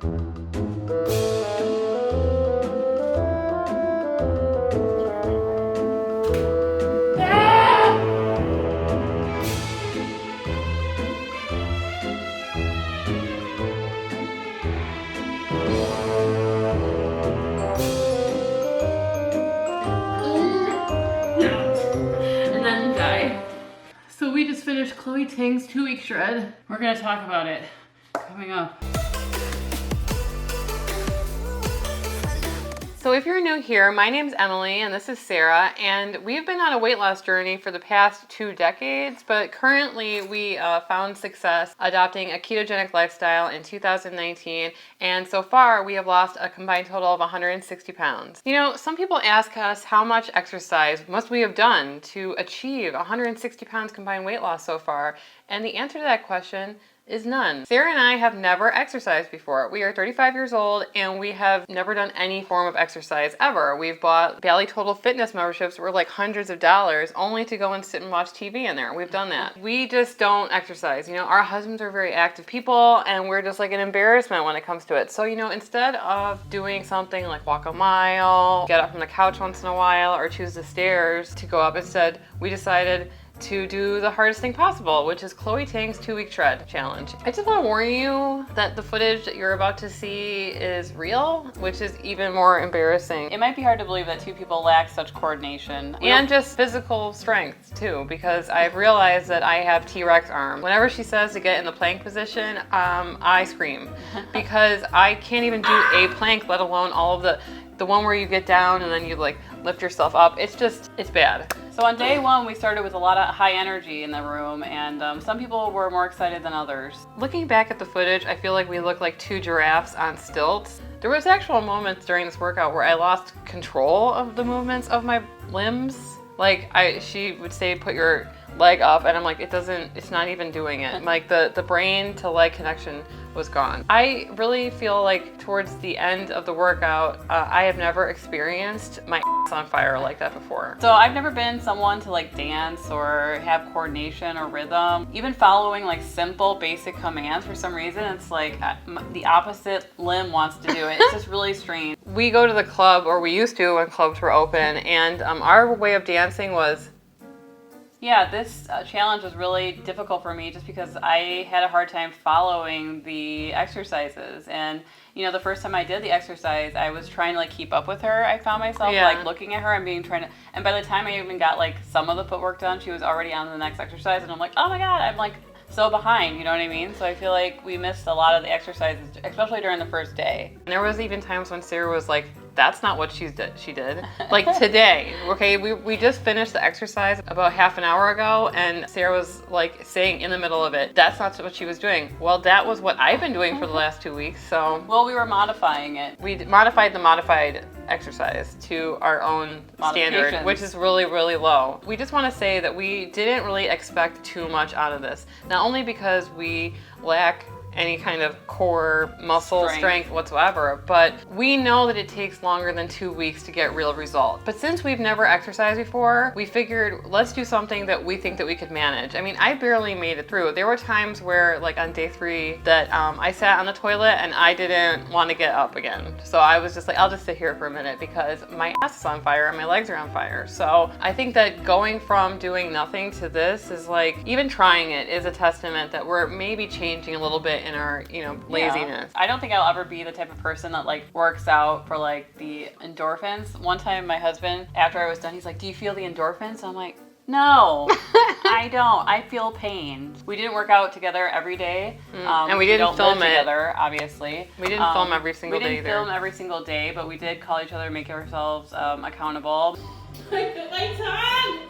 So we just finished Chloe Ting's 2-week shred. We're gonna talk about it coming up. So if you're new here, my name's Emily and this is Sarah, and we've been on a weight loss journey for the past 2 decades, but currently we found success adopting a ketogenic lifestyle in 2019, and so far we have lost a combined total of 160 pounds. You know, some people ask us how much exercise must we have done to achieve 160 pounds combined weight loss so far, and the answer to that question is none. Sarah and I have never exercised before. We are 35 years old and we have never done any form of exercise ever. We've bought Bally Total Fitness memberships that were like hundreds of dollars only to go and sit and watch TV in there. We've done that. We just don't exercise. You know, our husbands are very active people and we're just like an embarrassment when it comes to it. So, you know, instead of doing something like walk a mile, get up from the couch once in a while, or choose the stairs to go up, instead we decided to do the hardest thing possible, which is Chloe Ting's 2-week shred challenge. I just want to warn you that the footage that you're about to see is real, which is even more embarrassing. It might be hard to believe that 2 people lack such coordination. And just physical strength too, because I've realized that I have T-Rex arms. Whenever she says to get in the plank position, I scream because I can't even do a plank, let alone all of the one where you get down and then you like lift yourself up. It's bad. So on day 1, we started with a lot of high energy in the room, and some people were more excited than others. Looking back at the footage, I feel like we look like 2 giraffes on stilts. There was actual moments during this workout where I lost control of the movements of my limbs. Like she would say, put your leg up, and I'm like, it's not even doing it. Like the brain to leg connection was gone. I really feel like towards the end of the workout, I have never experienced my ass on fire like that before. So I've never been someone to like dance or have coordination or rhythm. Even following like simple basic commands, for some reason, it's like the opposite limb wants to do it. It's just really strange. We go to the club, or we used to when clubs were open, and our way of dancing was, yeah, this challenge was really difficult for me just because I had a hard time following the exercises. And, you know, the first time I did the exercise, I was trying to like keep up with her. I found myself like looking at her and and by the time I even got like some of the footwork done, she was already on the next exercise. And I'm like, oh my God, I'm like so behind, you know what I mean? So I feel like we missed a lot of the exercises, especially during the first day. And there was even times when Sarah was like, that's not what she did. Like today, okay, we just finished the exercise about half an hour ago, and Sarah was like saying in the middle of it, that's not what she was doing. Well, that was what I've been doing for the last 2 weeks, so. Well, we were modifying it. We modified the modified exercise to our own standard, which is really, really low. We just want to say that we didn't really expect too much out of this. Not only because we lack any kind of core muscle strength whatsoever, but we know that it takes longer than 2 weeks to get real results. But since we've never exercised before, we figured let's do something that we think that we could manage. I mean, I barely made it through. There were times where, like on day 3, that I sat on the toilet and I didn't want to get up again. So I was just like, I'll just sit here for a minute because my ass is on fire and my legs are on fire. So I think that going from doing nothing to this is like, even trying it is a testament that we're maybe changing a little bit in our, you know, laziness. I don't think I'll ever be the type of person that like works out for like the endorphins. One time my husband, after I was done, he's like, do you feel the endorphins? I'm like, no, I don't. I feel pain. We didn't work out together every day. And we didn't film it together, obviously. We didn't film every single day either. We didn't film every single day, but we did call each other, make ourselves accountable. My tongue!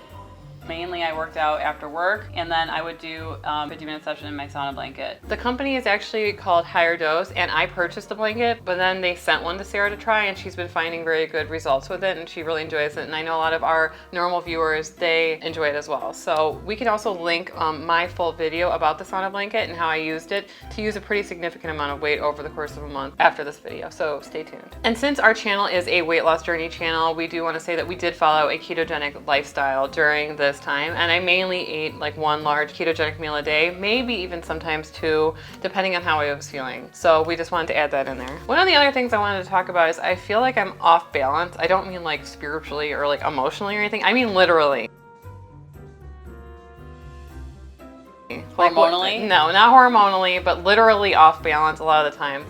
Mainly I worked out after work, and then I would do a 50-minute session in my sauna blanket. The company is actually called Higher Dose, and I purchased the blanket, but then they sent one to Sarah to try, and she's been finding very good results with it, and she really enjoys it. And I know a lot of our normal viewers, they enjoy it as well. So we can also link my full video about the sauna blanket and how I used it to use a pretty significant amount of weight over the course of a month after this video, so stay tuned. And since our channel is a weight loss journey channel, we do want to say that we did follow a ketogenic lifestyle during this longest time, and I mainly ate like one large ketogenic meal a day, maybe even sometimes two, depending on how I was feeling. So we just wanted to add that in there. One of the other things I wanted to talk about is I feel like I'm off balance. I don't mean like spiritually or like emotionally or anything. I mean literally. Hormonally? No, not hormonally, but literally off balance a lot of the time.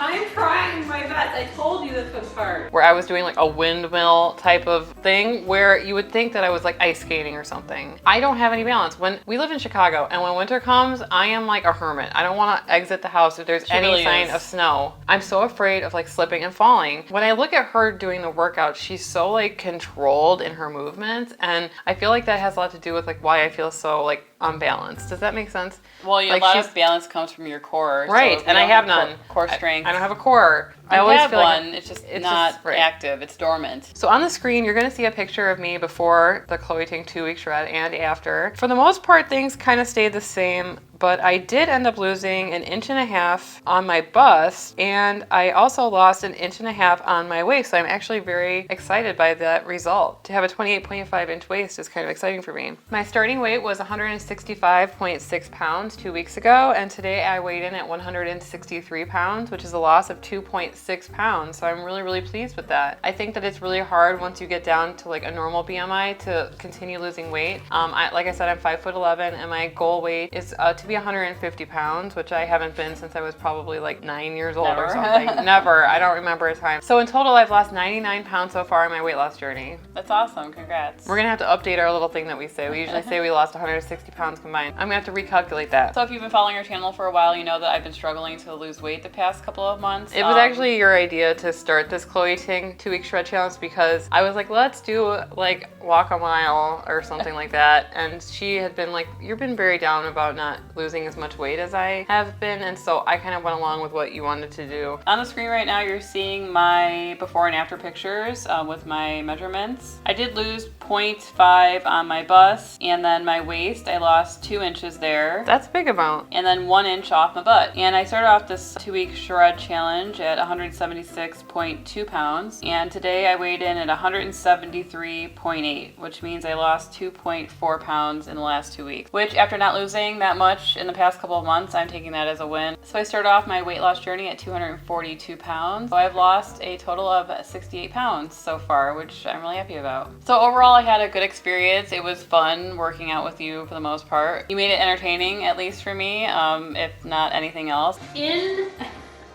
I'm trying my best. I told you this was hard. Where I was doing like a windmill type of thing where you would think that I was like ice skating or something. I don't have any balance. When we live in Chicago and when winter comes, I am like a hermit. I don't want to exit the house if there's any sign of snow. I'm so afraid of like slipping and falling. When I look at her doing the workout, she's so like controlled in her movements, and I feel like that has a lot to do with like why I feel so like unbalanced. Does that make sense? Well, a lot of balance comes from your core. Right, so and I have none. Core strength. I don't have a core. I always feel one. like it's just not active. It's dormant. So on the screen, you're going to see a picture of me before the Chloe Ting 2-week shred and after. For the most part, things kind of stayed the same, but I did end up losing 1.5 inches on my bust, and I also lost 1.5 inches on my waist. So I'm actually very excited by that result. To have a 28.5 inch waist is kind of exciting for me. My starting weight was 165.6 pounds 2 weeks ago, and today I weighed in at 163 pounds, which is a loss of 2.6 pounds. So I'm really, really pleased with that. I think that it's really hard once you get down to like a normal BMI to continue losing weight. Like I said, I'm 5'11", and my goal weight is to be 150 pounds, which I haven't been since I was probably like 9 years old or something. Never. I don't remember a time. So in total, I've lost 99 pounds so far in my weight loss journey. That's awesome. Congrats. We're gonna have to update our little thing that we say. We usually say we lost 160 pounds combined. I'm gonna have to recalculate that. So if you've been following our channel for a while, you know that I've been struggling to lose weight the past couple of months. It was actually your idea to start this Chloe Ting 2-week shred challenge because I was like, let's do like walk a mile or something like that. And she had been like, you've been very down about not losing as much weight as I have been. And so I kind of went along with what you wanted to do. On the screen right now, you're seeing my before and after pictures with my measurements. I did lose 0.5 on my bust, and then my waist, I lost 2 inches there. That's a big amount. And then 1 inch off my butt. And I started off this 2-week shred challenge at 176.2 pounds. And today I weighed in at 173.8, which means I lost 2.4 pounds in the last 2 weeks, which after not losing that much in the past couple of months, I'm taking that as a win. So I started off my weight loss journey at 242 pounds. So I've lost a total of 68 pounds so far, which I'm really happy about. So overall, I had a good experience. It was fun working out with you for the most part. You made it entertaining, at least for me, if not anything else. In,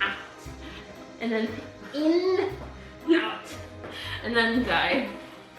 out, and then in, out, and then dive.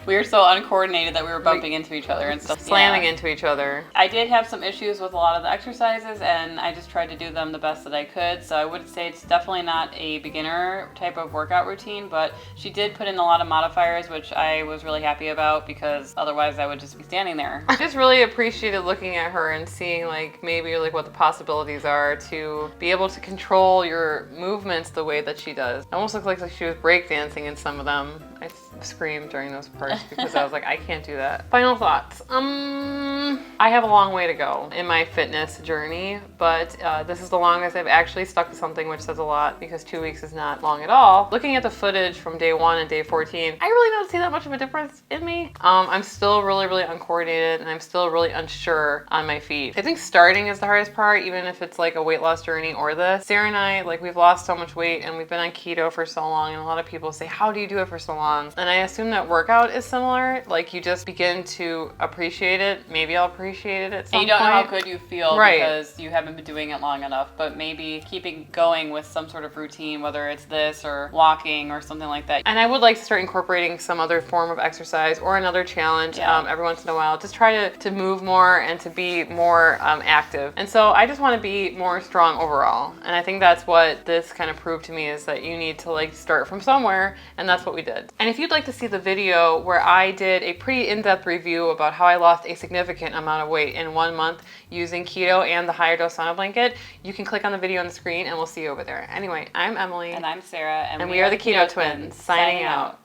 We were so uncoordinated that we were bumping into each other and stuff. Slamming into each other. I did have some issues with a lot of the exercises, and I just tried to do them the best that I could. So I would say it's definitely not a beginner type of workout routine, but she did put in a lot of modifiers, which I was really happy about because otherwise I would just be standing there. I just really appreciated looking at her and seeing like maybe like what the possibilities are to be able to control your movements the way that she does. It almost looked like she was breakdancing in some of them. I screamed during those parts because I was like, I can't do that. Final thoughts. I have a long way to go in my fitness journey, but this is the longest I've actually stuck to something, which says a lot because 2 weeks is not long at all. Looking at the footage from day 1 and day 14, I really don't see that much of a difference in me. I'm still really, really uncoordinated, and I'm still really unsure on my feet. I think starting is the hardest part, even if it's like a weight loss journey or this. Sarah and I, like, we've lost so much weight and we've been on keto for so long, and a lot of people say, how do you do it for so long? And I assume that workout is similar. Like, you just begin to appreciate it. Maybe I'll appreciate it at some point. And you don't know how good you feel right, because you haven't been doing it long enough, but maybe keeping going with some sort of routine, whether it's this or walking or something like that. And I would like to start incorporating some other form of exercise or another challenge every once in a while. Just try to move more and to be more active. And so I just want to be more strong overall. And I think that's what this kind of proved to me, is that you need to like start from somewhere, and that's what we did. And if you'd like to see the video where I did a pretty in-depth review about how I lost a significant amount of weight in 1 month using keto and the higher dose sauna blanket, you can click on the video on the screen and we'll see you over there. Anyway, I'm Emily. And I'm Sarah. And we are the Keto Twins, signing out.